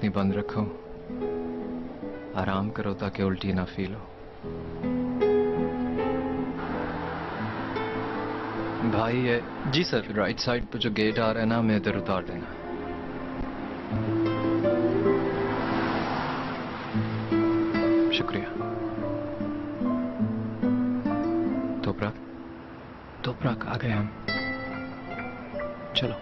इतनी बंद रखो, आराम करो ताकि उल्टी ना फील हो। भाई ये जी सर, राइट साइड पे जो गेट आ रहा है ना, हमें इधर उतार देना। शुक्रिया। तोपराक, तोपराक आ गए हम, चलो।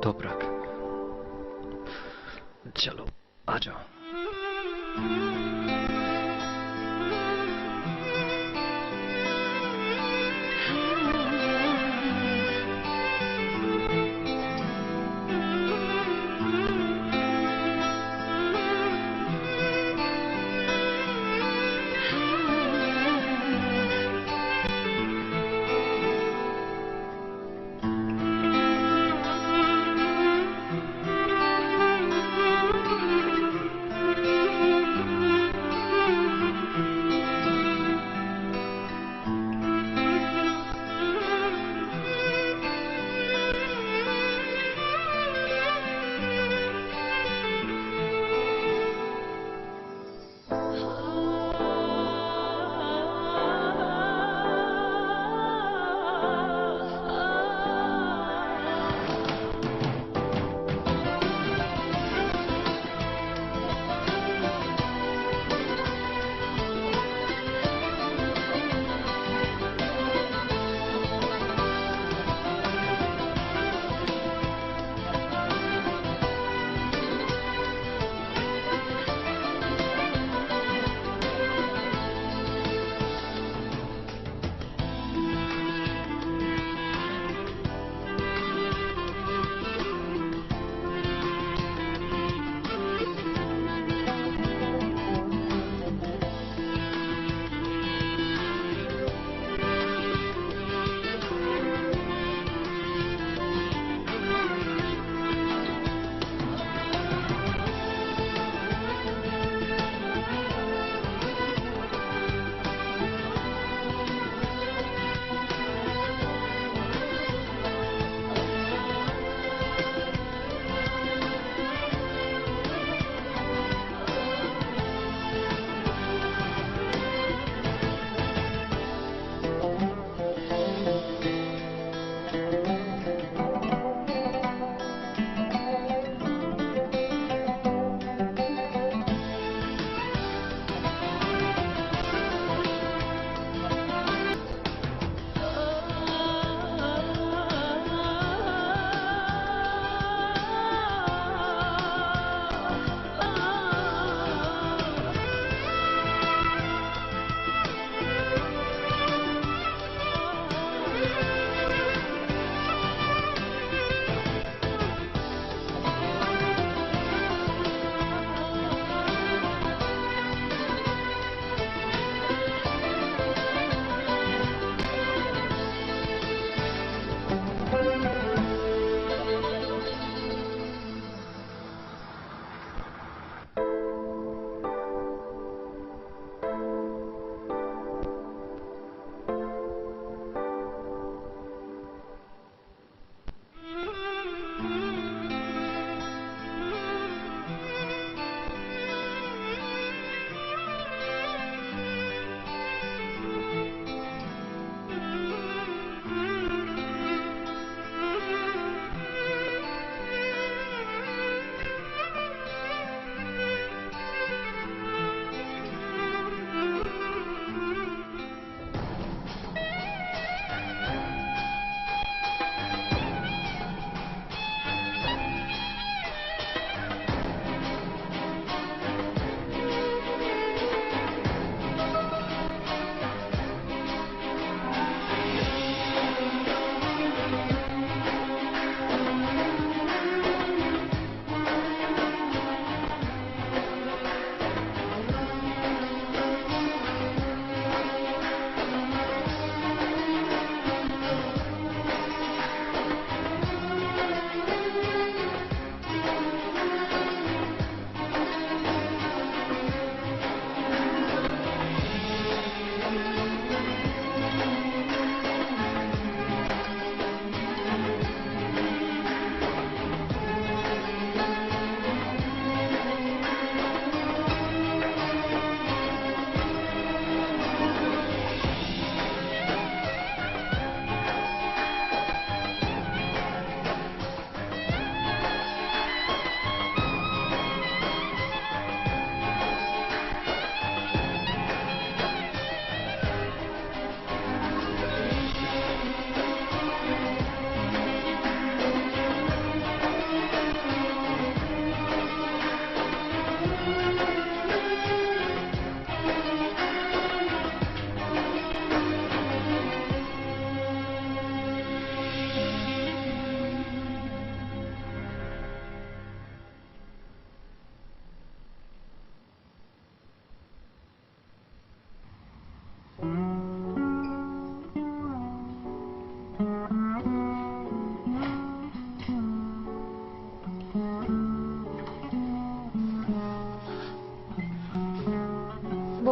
तोपराक, चलो आ जाओ।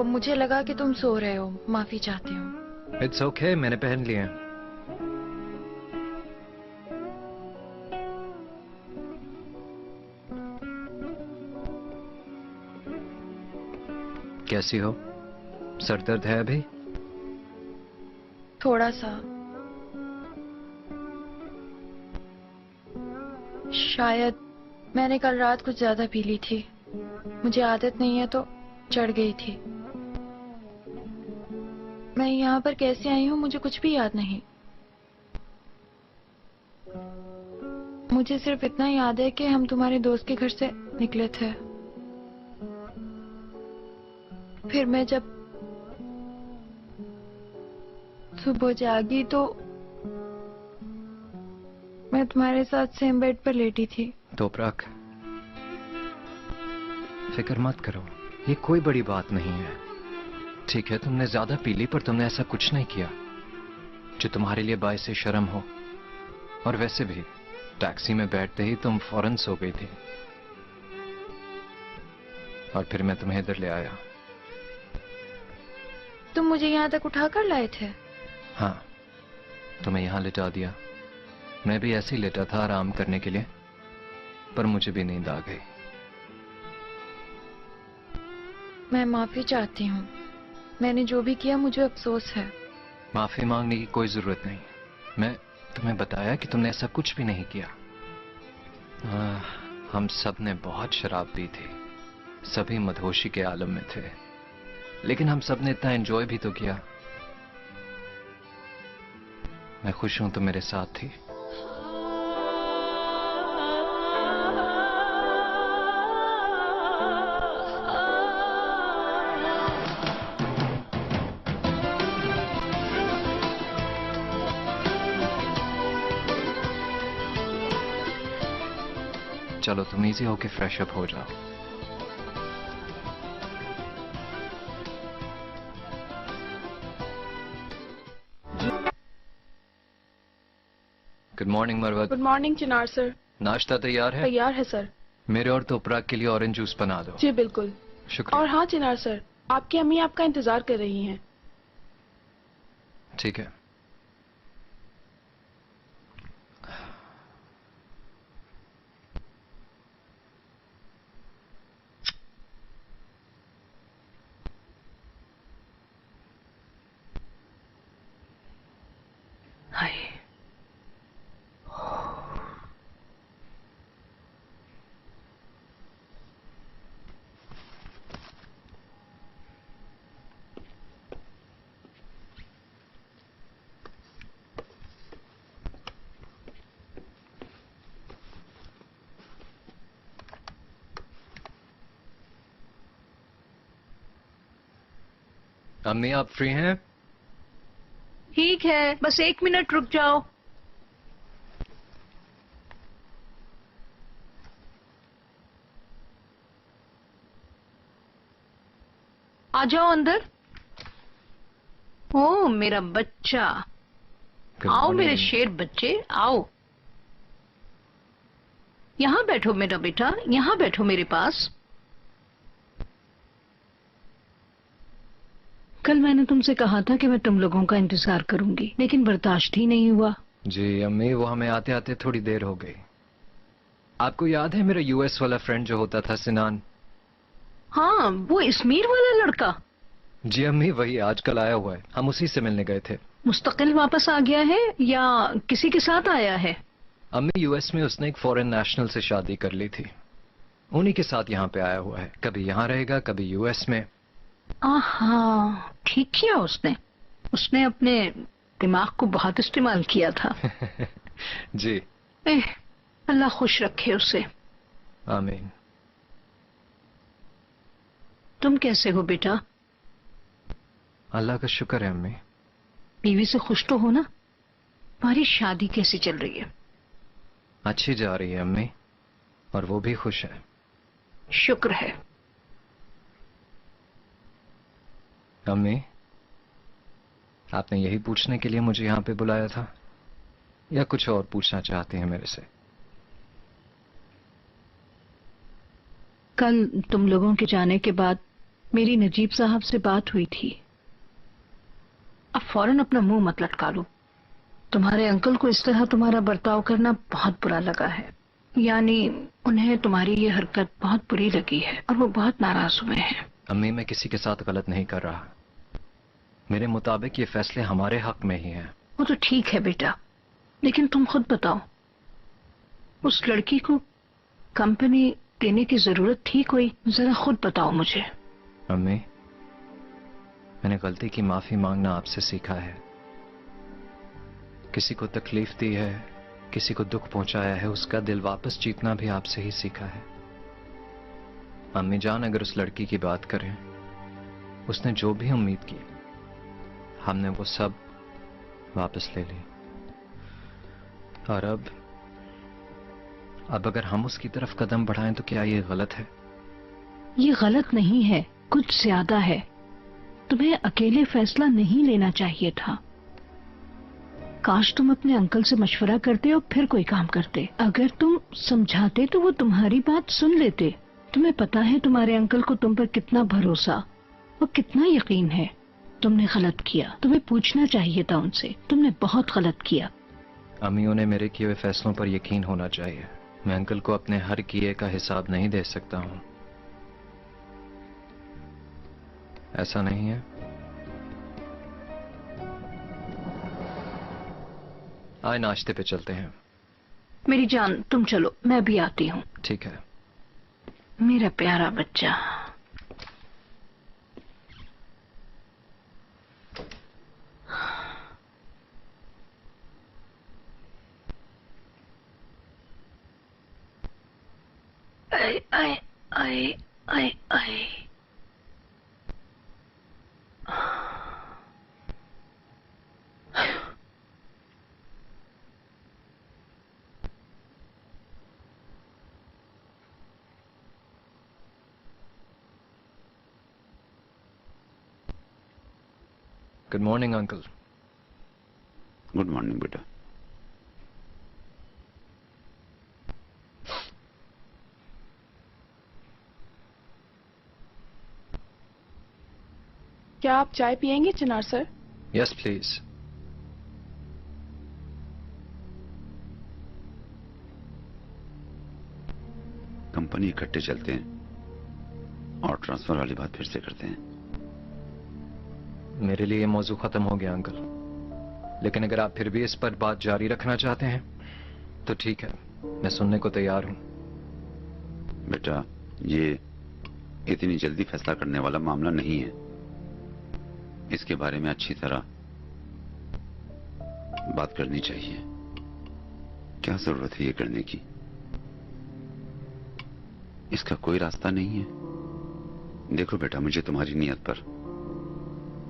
वो मुझे लगा कि तुम सो रहे हो। माफी चाहती हूँ। इट्स ओके, मैंने पहन लिए। कैसी हो? सर दर्द है अभी? थोड़ा सा। शायद मैंने कल रात कुछ ज्यादा पी ली थी। मुझे आदत नहीं है तो चढ़ गई थी। मैं यहाँ पर कैसे आई हूँ मुझे कुछ भी याद नहीं। मुझे सिर्फ इतना याद है कि हम तुम्हारे दोस्त के घर से निकले थे। फिर मैं जब सुबह जागी तो मैं तुम्हारे साथ सेम बेड पर लेटी थी। तोपराक, फिक्र मत करो, ये कोई बड़ी बात नहीं है। ठीक है, तुमने ज्यादा पी ली पर तुमने ऐसा कुछ नहीं किया जो तुम्हारे लिए बायसे शर्म हो। और वैसे भी टैक्सी में बैठते ही तुम फौरन सो गई थी और फिर मैं तुम्हें इधर ले आया। तुम मुझे यहाँ तक उठाकर लाए थे? हाँ, तुम्हें यहां लिटा दिया। मैं भी ऐसे ही लेटा था आराम करने के लिए, पर मुझे भी नींद आ गई। मैं माफी चाहती हूँ। मैंने जो भी किया मुझे अफसोस है। माफी मांगने की कोई जरूरत नहीं। मैं तुम्हें बताया कि तुमने ऐसा कुछ भी नहीं किया। हम सब ने बहुत शराब पी थी, सभी मदहोशी के आलम में थे, लेकिन हम सब ने इतना एंजॉय भी तो किया। मैं खुश हूं तुम मेरे साथ थी। चलो तुम इजी होके फ्रेश अप हो जाओ। Good morning Marwat. Good morning Chinar sir. नाश्ता तैयार है? तैयार है सर। मेरे और तोपराक के लिए ऑरेंज जूस बना दो। जी बिल्कुल। शुक्रिया। और हाँ चिनार सर, आपकी अम्मी आपका इंतजार कर रही हैं। ठीक है। हाय। अम्मी आप फ्री हैं? ठीक है, बस 1 मिनट रुक जाओ। आ जाओ अंदर। ओ मेरा बच्चा, Good आओ मेरे morning. शेर बच्चे, आओ। यहाँ बैठो मेरा बेटा, यहाँ बैठो मेरे पास। कल मैंने तुमसे कहा था कि मैं तुम लोगों का इंतजार करूंगी, लेकिन बर्दाश्त ही नहीं हुआ। जी अम्मी, वो हमें आते आते थोड़ी देर हो गई। आपको याद है मेरा यूएस वाला फ्रेंड जो होता था, सिनान? हाँ, वो इस्मीर वाला लड़का। जी अम्मी, वही आजकल आया हुआ है। हम उसी से मिलने गए थे। मुस्तकिल वापस आ गया है या किसी के साथ आया है? अम्मी, यूएस में उसने एक फॉरेन नेशनल से शादी कर ली थी, उन्हीं के साथ यहाँ पे आया हुआ है। कभी यहाँ रहेगा, कभी यूएस में। हाँ, ठीक किया उसने। उसने अपने दिमाग को बहुत इस्तेमाल किया था। जी। अल्लाह खुश रखे उसे। आमीन। तुम कैसे हो बेटा? अल्लाह का शुक्र है अम्मी। बीवी से खुश तो हो ना? तुम्हारी शादी कैसी चल रही है? अच्छी जा रही है अम्मी, और वो भी खुश है। शुक्र है। अम्मी, आपने यही पूछने के लिए मुझे यहाँ पे बुलाया था या कुछ और पूछना चाहते हैं मेरे से? कल तुम लोगों के जाने के बाद मेरी नजीब साहब से बात हुई थी। अब फौरन अपना मुंह मत लटका लो। तुम्हारे अंकल को इस तरह तुम्हारा बर्ताव करना बहुत बुरा लगा है। यानी उन्हें तुम्हारी ये हरकत बहुत बुरी लगी है और वो बहुत नाराज हुए हैं। अम्मी, मैं किसी के साथ गलत नहीं कर रहा। मेरे मुताबिक ये फैसले हमारे हक में ही हैं। वो तो ठीक है बेटा, लेकिन तुम खुद बताओ, उस लड़की को कंपनी देने की जरूरत थी कोई? जरा खुद बताओ मुझे। अम्मी, मैंने गलती की माफी मांगना आपसे सीखा है। किसी को तकलीफ दी है, किसी को दुख पहुंचाया है, उसका दिल वापस जीतना भी आपसे ही सीखा है। अम्मी जान, अगर उस लड़की की बात करें, उसने जो भी उम्मीद की हमने वो सब वापस ले ली। और अब अगर हम उसकी तरफ कदम बढ़ाएं तो क्या ये गलत है? ये गलत नहीं है, कुछ ज्यादा है। तुम्हें अकेले फैसला नहीं लेना चाहिए था। काश तुम अपने अंकल से मशवरा करते और फिर कोई काम करते। अगर तुम समझाते तो वो तुम्हारी बात सुन लेते। तुम्हें पता है तुम्हारे अंकल को तुम पर कितना भरोसा और कितना यकीन है। तुमने गलत किया, तुम्हें पूछना चाहिए था उनसे। तुमने बहुत गलत किया। अम्मी, उन्हें मेरे किए हुए फैसलों पर यकीन होना चाहिए। मैं अंकल को अपने हर किए का हिसाब नहीं दे सकता हूं। ऐसा नहीं है? आए नाश्ते पे चलते हैं। मेरी जान तुम चलो, मैं भी आती हूँ। ठीक है। मेरा प्यारा बच्चा। आए आए आए आए आए। Good morning uncle. Good morning बेटा। क्या आप चाय पियेंगे चिनार सर? Yes please. कंपनी इकट्ठे चलते हैं और ट्रांसफर वाली बात फिर से करते हैं। मेरे लिए ये मौजू खत्म हो गया अंकल, लेकिन अगर आप फिर भी इस पर बात जारी रखना चाहते हैं तो ठीक है, मैं सुनने को तैयार हूं। बेटा, ये इतनी जल्दी फैसला करने वाला मामला नहीं है। इसके बारे में अच्छी तरह बात करनी चाहिए। क्या जरूरत है ये करने की? इसका कोई रास्ता नहीं है। देखो बेटा, मुझे तुम्हारी नीयत पर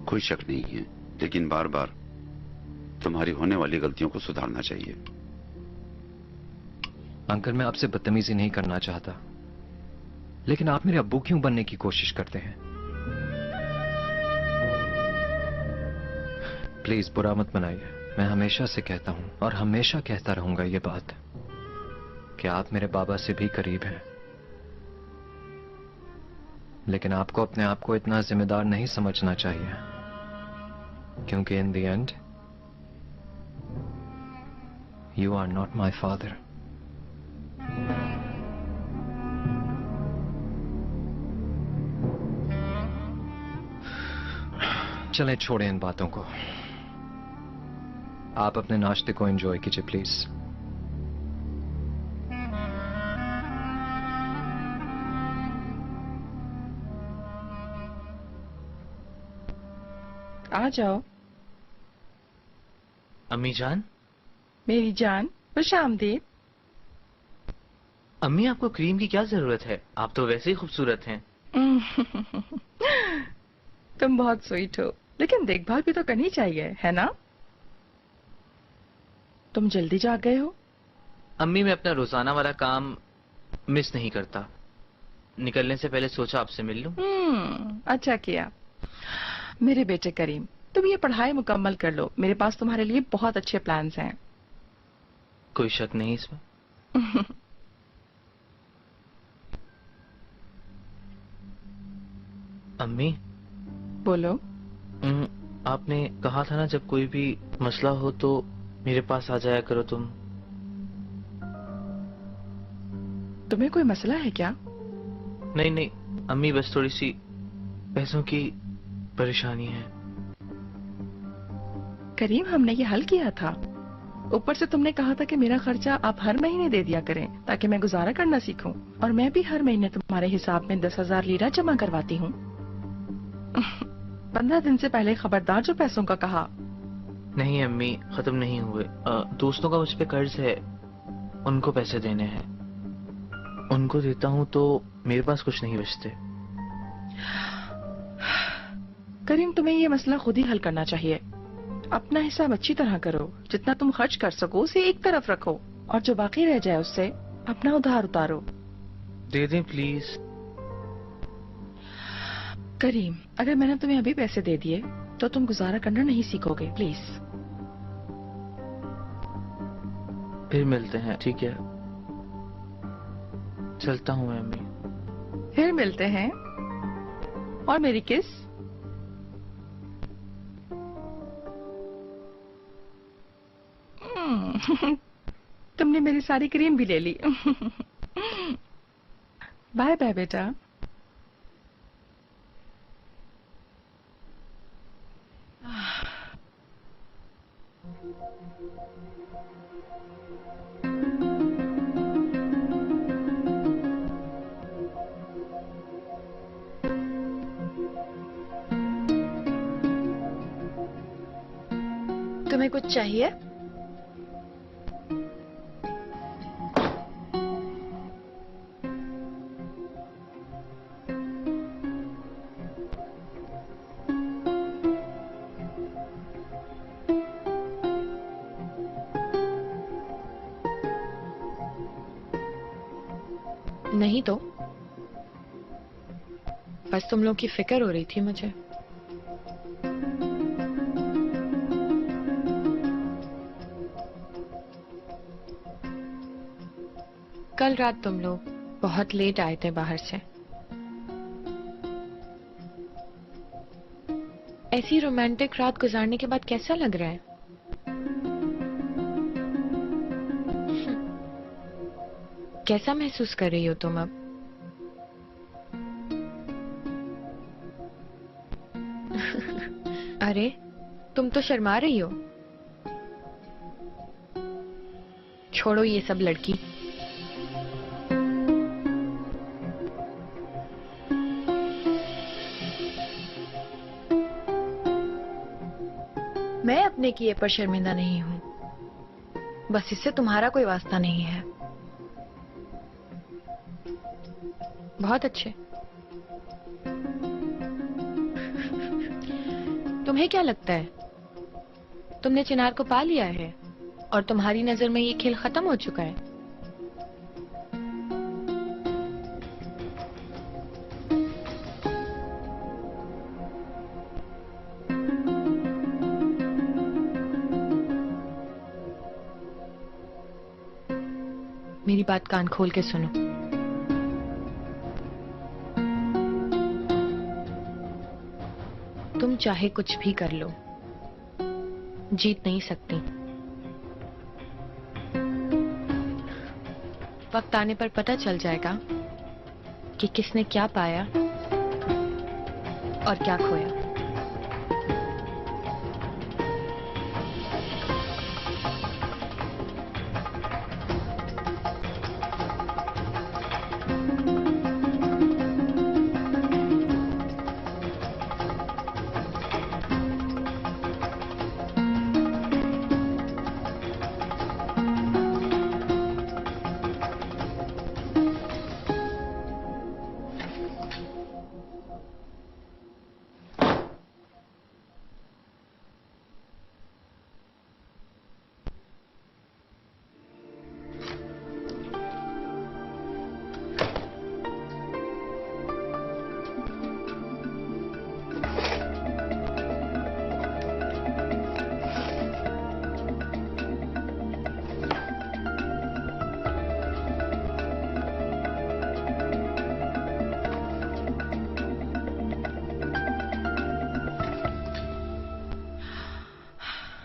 कोई शक नहीं है, लेकिन बार बार तुम्हारी होने वाली गलतियों को सुधारना चाहिए। अंकल, मैं आपसे बदतमीजी नहीं करना चाहता, लेकिन आप मेरे अब्बू क्यों बनने की कोशिश करते हैं? प्लीज बुरा मत बनाइए। मैं हमेशा से कहता हूं और हमेशा कहता रहूंगा ये बात कि आप मेरे बाबा से भी करीब हैं, लेकिन आपको अपने आप को इतना जिम्मेदार नहीं समझना चाहिए, क्योंकि in the end you are not my father. चलें, छोड़ें इन बातों को। आप अपने नाश्ते को एंजॉय कीजिए प्लीज। आ जाओ अम्मी जान। मेरी जान, खुश आमदीद। अम्मी, आपको क्रीम की क्या जरूरत है? आप तो वैसे ही खूबसूरत हैं। तुम बहुत स्वीट हो, लेकिन देखभाल भी तो करनी चाहिए, है ना? तुम जल्दी जाग गए हो। अम्मी, मैं अपना रोजाना वाला काम मिस नहीं करता। निकलने से पहले सोचा आपसे मिल लूं। अच्छा किया। मेरे बेटे करीम, तुम ये पढ़ाई मुकम्मल कर लो। मेरे पास तुम्हारे लिए बहुत अच्छे प्लान्स हैं। कोई शक नहीं इसमें। अम्मी, बोलो। आपने कहा था ना जब कोई भी मसला हो तो मेरे पास आ जाया करो तुम। तुम्हें कोई मसला है क्या? नहीं नहीं अम्मी, बस थोड़ी सी पैसों की परेशानी है। करीम, हमने ये हल किया था। ऊपर से तुमने कहा था कि मेरा खर्चा आप हर महीने दे दिया करें ताकि मैं गुजारा करना सीखूं, और मैं भी हर महीने तुम्हारे हिसाब में 10,000 लीरा जमा करवाती हूँ। 15 दिन से पहले खबरदार जो पैसों का कहा। नहीं अम्मी, खत्म नहीं हुए। दोस्तों का मुझ पे कर्ज है, उनको पैसे देने हैं। उनको देता हूँ तो मेरे पास कुछ नहीं बचते। करीम, तुम्हें ये मसला खुद ही हल करना चाहिए। अपना हिसाब अच्छी तरह करो, जितना तुम खर्च कर सको उसे एक तरफ रखो, और जो बाकी रह जाए उससे अपना उधार उतारो। दे दें प्लीज। करीम, अगर मैंने तुम्हें अभी पैसे दे दिए तो तुम गुजारा करना नहीं सीखोगे। प्लीज। फिर मिलते हैं, ठीक है? चलता हूँ मैं अम्मी। फिर मिलते हैं। और मेरी किस? तुमने मेरी सारी क्रीम भी ले ली। बाय बाय बेटा। तुम्हें कुछ चाहिए? नहीं तो बस तुम लोग की फिक्र हो रही थी मुझे। कल रात तुम लोग बहुत लेट आए थे बाहर से। ऐसी रोमांटिक रात गुजारने के बाद कैसा लग रहा है? कैसा महसूस कर रही हो तुम अब? अरे तुम तो शर्मा रही हो। छोड़ो ये सब लड़की। मैं अपने किए पर शर्मिंदा नहीं हूं, बस इससे तुम्हारा कोई वास्ता नहीं है। बहुत अच्छे। तुम्हें क्या लगता है तुमने चिनार को पा लिया है और तुम्हारी नजर में ये खेल खत्म हो चुका है? मेरी बात कान खोल के सुनो। तुम चाहे कुछ भी कर लो, जीत नहीं सकती। वक्त आने पर पता चल जाएगा कि किसने क्या पाया और क्या खोया।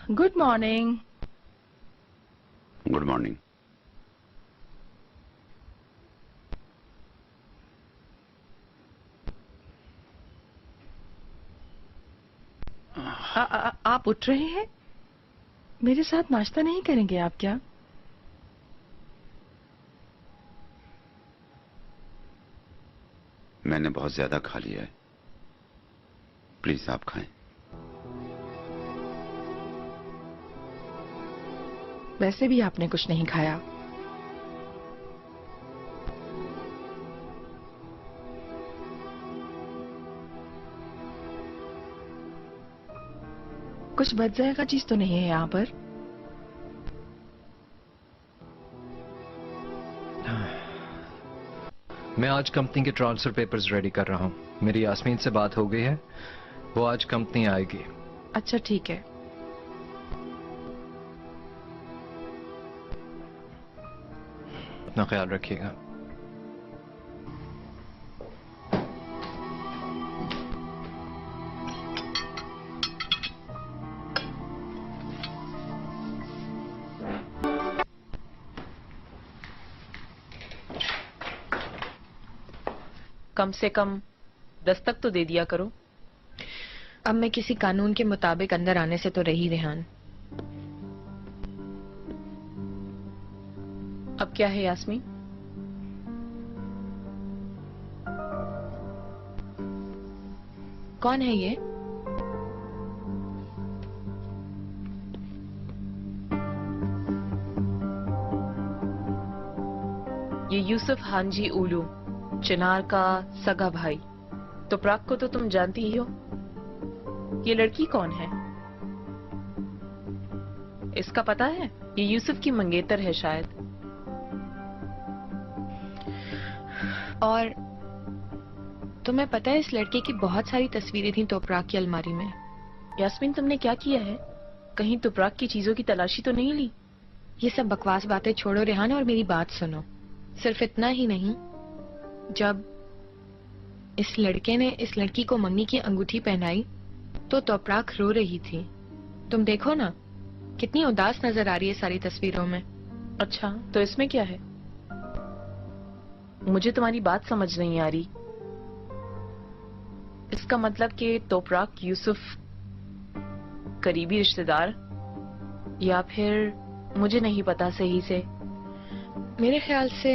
Good morning. Good morning. आप उठ रहे हैं? मेरे साथ नाश्ता नहीं करेंगे आप क्या? मैंने बहुत ज्यादा खा लिया है, प्लीज आप खाएं। वैसे भी आपने कुछ नहीं खाया। कुछ बच जाएगा चीज तो नहीं है यहाँ पर? मैं आज कंपनी के ट्रांसफर पेपर्स रेडी कर रहा हूँ। मेरी यास्मीन से बात हो गई है, वो आज कंपनी आएगी। अच्छा ठीक है। अपना ख्याल रखिएगा। कम से कम दस्तक तो दे दिया करो। अब मैं किसी कानून के मुताबिक अंदर आने से तो रही रेहान। अब क्या है यास्मीन? कौन है ये? ये यूसुफ हांजी उलू, चिनार का सगा भाई। तुपराक को तो तुम जानती ही हो। ये लड़की कौन है? इसका पता है? ये यूसुफ की मंगेतर है शायद। और तुम्हें पता है इस लड़के की बहुत सारी तस्वीरें थी तुपराक की अलमारी में। यास्मीन तुमने क्या किया है? कहीं तुपराक की चीजों की तलाशी तो नहीं ली? ये सब बकवास बातें छोड़ो रेहान और मेरी बात सुनो। सिर्फ इतना ही नहीं, जब इस लड़के ने इस लड़की को मंगनी की अंगूठी पहनाई तो तुपराक रो रही थी। तुम देखो ना, कितनी उदास नजर आ रही है सारी तस्वीरों में। अच्छा तो इसमें क्या है? मुझे तुम्हारी बात समझ नहीं आ रही। इसका मतलब कि तुपराक यूसुफ करीबी रिश्तेदार, या फिर मुझे नहीं पता सही से। मेरे ख्याल से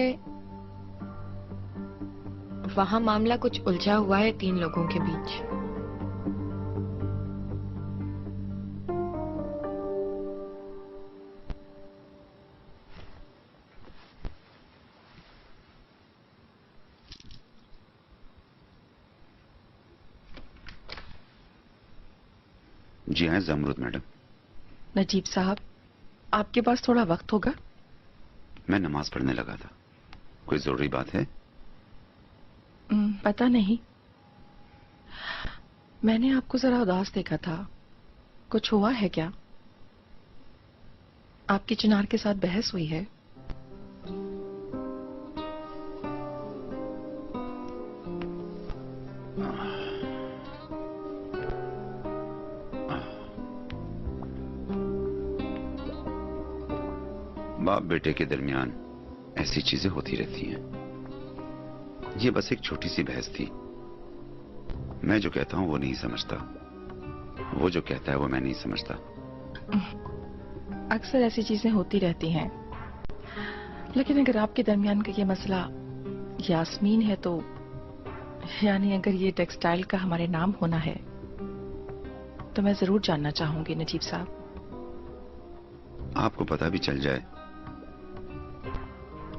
वहां मामला कुछ उलझा हुआ है तीन लोगों के बीच। जी हाँ जमरुद मैडम। नजीब साहब, आपके पास थोड़ा वक्त होगा? मैं नमाज पढ़ने लगा था। कोई जरूरी बात है? पता नहीं, मैंने आपको जरा उदास देखा था। कुछ हुआ है क्या? आपकी चिनार के साथ बहस हुई है? बाप बेटे के दरमियान ऐसी चीजें होती रहती हैं। ये बस एक छोटी सी बहस थी। मैं जो कहता हूं वो नहीं समझता, वो जो कहता है वो मैं नहीं समझता। अक्सर ऐसी चीजें होती रहती हैं, लेकिन अगर आपके दरमियान का ये मसला यास्मीन है तो, यानी अगर ये टेक्सटाइल का हमारे नाम होना है तो मैं जरूर जानना चाहूंगी नजीब साहब। आपको पता भी चल जाए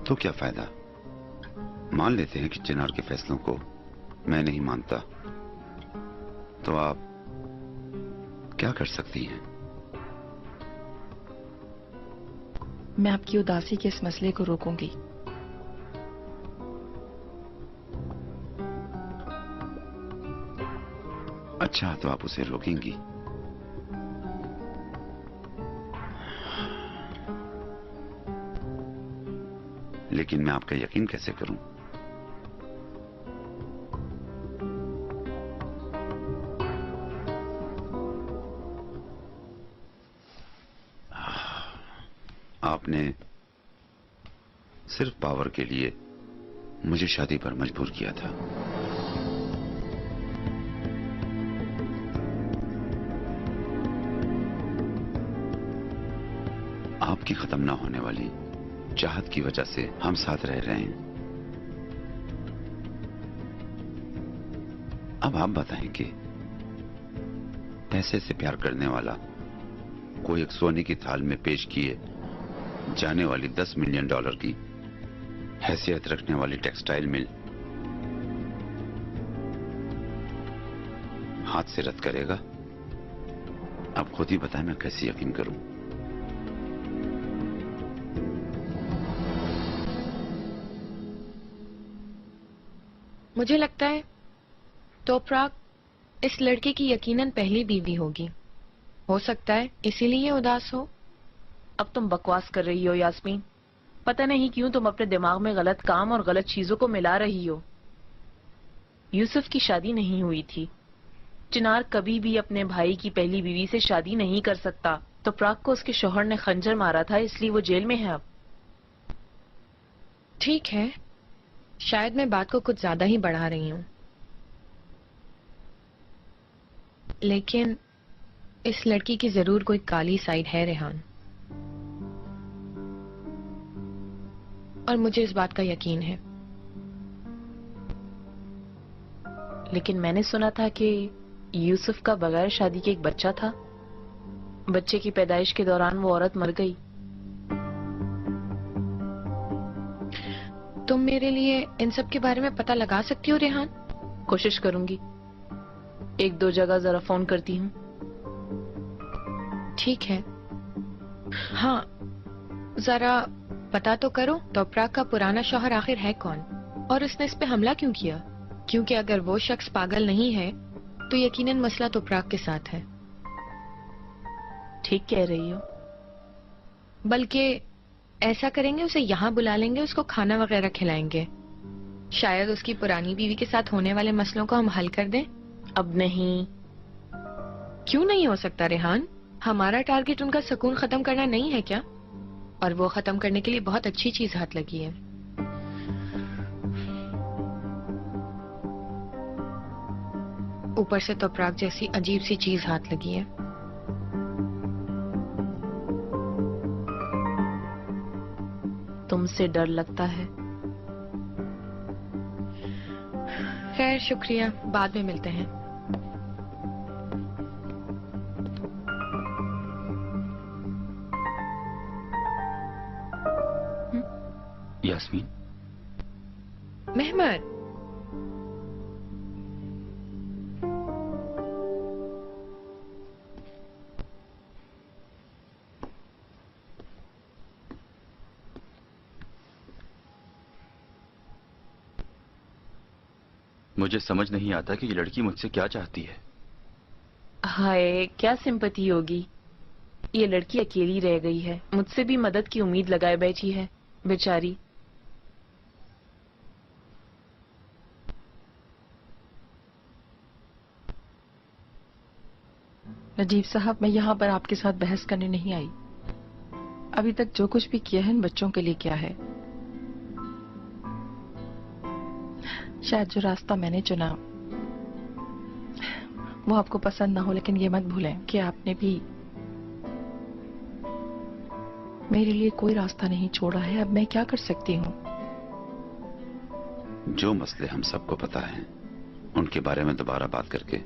तो क्या फायदा? मान लेते हैं कि चिनार के फैसलों को मैं नहीं मानता, तो आप क्या कर सकती हैं? मैं आपकी उदासी के इस मसले को रोकूंगी। अच्छा तो आप उसे रोकेंगी? लेकिन मैं आपका यकीन कैसे करूं? आपने सिर्फ पावर के लिए मुझे शादी पर मजबूर किया था। आपकी खत्म ना होने वाली चाहत की वजह से हम साथ रह रहे हैं। अब आप बताएं कि पैसे से प्यार करने वाला कोई एक सोने की थाल में पेश किए जाने वाली $10 मिलियन की हैसियत रखने वाली टेक्सटाइल मिल हाथ से रद्द करेगा? अब खुद ही बताएं, मैं कैसे यकीन करूं? मुझे लगता है तोपराक इस लड़के की यकीनन पहली बीवी होगी। हो सकता है इसीलिए उदास हो। अब तुम बकवास कर रही हो यास्मीन। पता नहीं क्यों तुम अपने दिमाग में गलत काम और गलत चीजों को मिला रही हो। यूसुफ की शादी नहीं हुई थी। चिनार कभी भी अपने भाई की पहली बीवी से शादी नहीं कर सकता। तोपराक को उसके शौहर ने खंजर मारा था, इसलिए वो जेल में है अब। ठीक है, शायद मैं बात को कुछ ज्यादा ही बढ़ा रही हूं, लेकिन इस लड़की की जरूर कोई काली साइड है रेहान, और मुझे इस बात का यकीन है। लेकिन मैंने सुना था कि यूसुफ का बगैर शादी के एक बच्चा था। बच्चे की पैदाइश के दौरान वो औरत मर गई। तुम मेरे लिए इन सब के बारे में पता लगा सकती हो रेहान? कोशिश करूंगी। 1-2 जगह जरा फोन करती हूँ। ठीक है। हाँ, जरा पता तो करो तोपराक का पुराना शौहर आखिर है कौन, और उसने इस पे हमला क्यों किया? क्योंकि अगर वो शख्स पागल नहीं है तो यकीनन मसला तोपराक के साथ है। ठीक कह रही हो। बल्कि ऐसा करेंगे, उसे यहाँ बुला लेंगे, उसको खाना वगैरह खिलाएंगे। शायद उसकी पुरानी बीवी के साथ होने वाले मसलों को हम हल कर दें। अब नहीं। क्यों नहीं हो सकता रेहान? हमारा टारगेट उनका सुकून खत्म करना नहीं है क्या? और वो खत्म करने के लिए बहुत अच्छी चीज हाथ लगी है। ऊपर से तोपराक जैसी अजीब सी चीज हाथ लगी है। तुमसे डर लगता है? खैर शुक्रिया, बाद में मिलते हैं। यास्मीन, मेहमद, मुझे समझ नहीं आता कि ये लड़की मुझसे क्या चाहती है। हाय, क्या सिंपैथी होगी। ये लड़की अकेली रह गई है, मुझसे भी मदद की उम्मीद लगाए बैठी है बेचारी। नजीब साहब, मैं यहाँ पर आपके साथ बहस करने नहीं आई। अभी तक जो कुछ भी किया है इन बच्चों के लिए किया है। शायद जो रास्ता मैंने चुना वो आपको पसंद ना हो, लेकिन ये मत भूलें कि आपने भी मेरे लिए कोई रास्ता नहीं छोड़ा है। अब मैं क्या कर सकती हूँ? जो मसले हम सबको पता है उनके बारे में दोबारा बात करके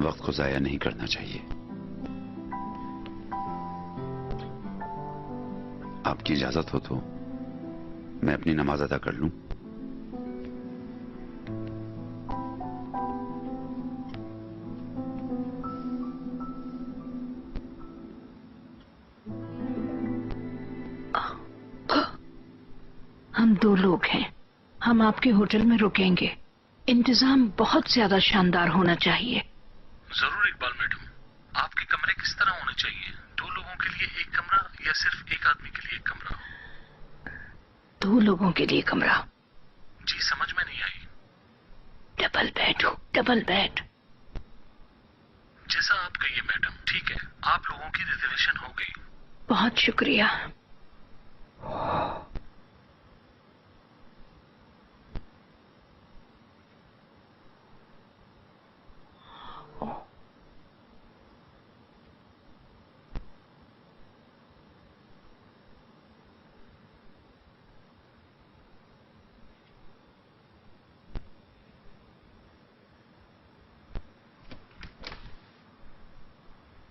वक्त को जाया नहीं करना चाहिए। आपकी इजाजत हो तो मैं अपनी नमाज अदा कर लूं? हम 2 लोग हैं, हम आपके होटल में रुकेंगे। इंतजाम बहुत ज्यादा शानदार होना चाहिए। जरूर इकबाल मैडम। आपके कमरे किस तरह होने चाहिए? 2 लोगों के लिए एक कमरा या सिर्फ एक आदमी के लिए एक कमरा? 2 लोगों के लिए कमरा। जी, समझ में नहीं आई। डबल बेड हो, डबल बेड। जैसा आप कहिए मैडम। ठीक है, आप लोगों की रिजर्वेशन हो गई। बहुत शुक्रिया।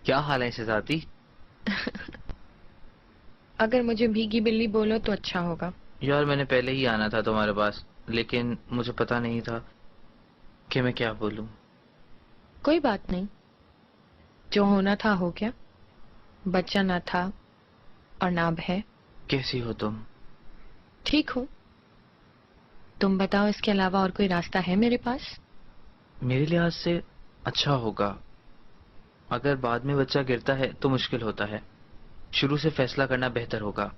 क्या हाल है शहजादी? अगर मुझे भीगी बिल्ली बोलो तो अच्छा होगा। यार मैंने पहले ही आना था तुम्हारे पास, लेकिन मुझे पता नहीं था कि मैं क्या बोलूं। कोई बात नहीं, जो होना था हो गया। बच्चा ना था और ना अब है। कैसी हो तुम? ठीक हो। तुम बताओ, इसके अलावा और कोई रास्ता है मेरे पास? मेरे लिहाज से अच्छा होगा। अगर बाद में बच्चा गिरता है तो मुश्किल होता है। शुरू से फैसला करना बेहतर होगा।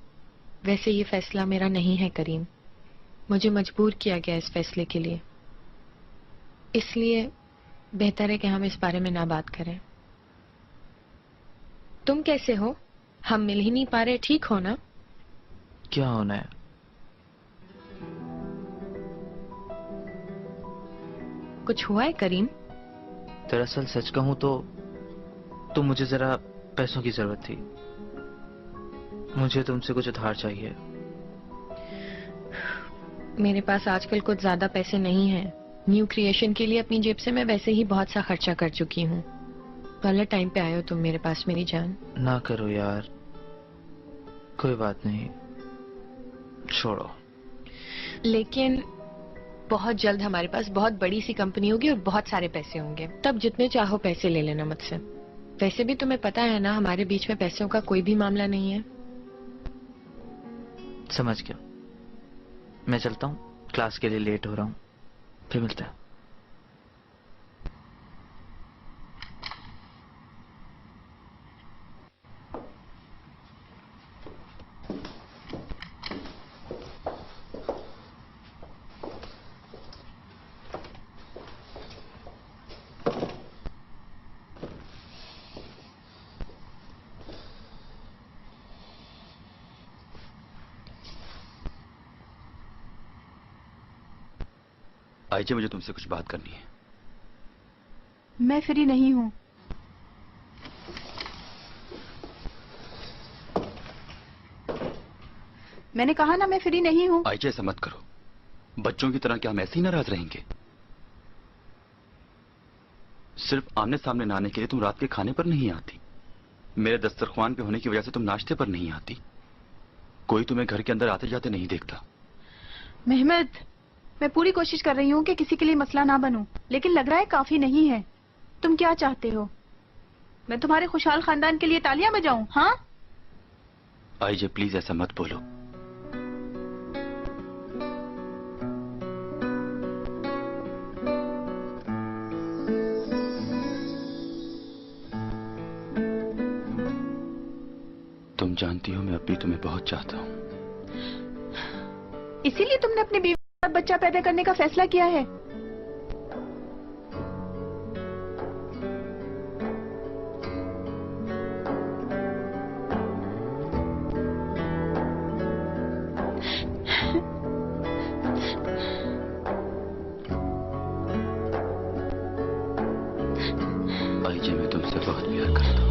वैसे ये फैसला मेरा नहीं है करीम, मुझे मजबूर किया गया इस फैसले के लिए। इसलिए बेहतर है कि हम इस बारे में ना बात करें। तुम कैसे हो? हम मिल ही नहीं पा रहे, ठीक हो ना? क्या होना है? कुछ हुआ है करीम? दरअसल सच कहूं तो मुझे जरा पैसों की जरूरत थी। मुझे तुमसे कुछ उधार चाहिए। मेरे पास आजकल कुछ ज्यादा पैसे नहीं हैं। न्यू क्रिएशन के लिए अपनी जेब से मैं वैसे ही बहुत सा खर्चा कर चुकी हूँ। गलत टाइम पे आए हो तुम मेरे पास मेरी जान। ना करो यार, कोई बात नहीं, छोड़ो। लेकिन बहुत जल्द हमारे पास बहुत बड़ी सी कंपनी होगी और बहुत सारे पैसे होंगे। तब जितने चाहो पैसे ले लेना मुझसे। वैसे भी तुम्हें पता है ना, हमारे बीच में पैसों का कोई भी मामला नहीं है। समझ गया। मैं चलता हूँ, क्लास के लिए लेट हो रहा हूँ। फिर मिलते हैं। आइए, मुझे तुमसे कुछ बात करनी है। मैं फ्री नहीं हूँ। मैंने कहा ना मैं फ्री नहीं हूँ। आइए, ऐसा मत करो। बच्चों की तरह क्या हम ऐसे ही नाराज रहेंगे? सिर्फ आमने सामने नहाने के लिए तुम रात के खाने पर नहीं आती। मेरे दस्तरख्वान पे होने की वजह से तुम नाश्ते पर नहीं आती। कोई तुम्हें घर के अंदर आते जाते नहीं देखता। मेहमद, मैं पूरी कोशिश कर रही हूँ कि किसी के लिए मसला ना बनूं, लेकिन लग रहा है काफी नहीं है। तुम क्या चाहते हो? मैं तुम्हारे खुशहाल खानदान के लिए तालियां बजाऊं? हाँ? आइए प्लीज, ऐसा मत बोलो। तुम जानती हो मैं अब भी तुम्हें बहुत चाहता हूँ। इसीलिए तुमने अपनी बीवी के साथ बच्चा पैदा करने का फैसला किया है? आइए, मैं तुमसे बहुत प्यार करता हूँ।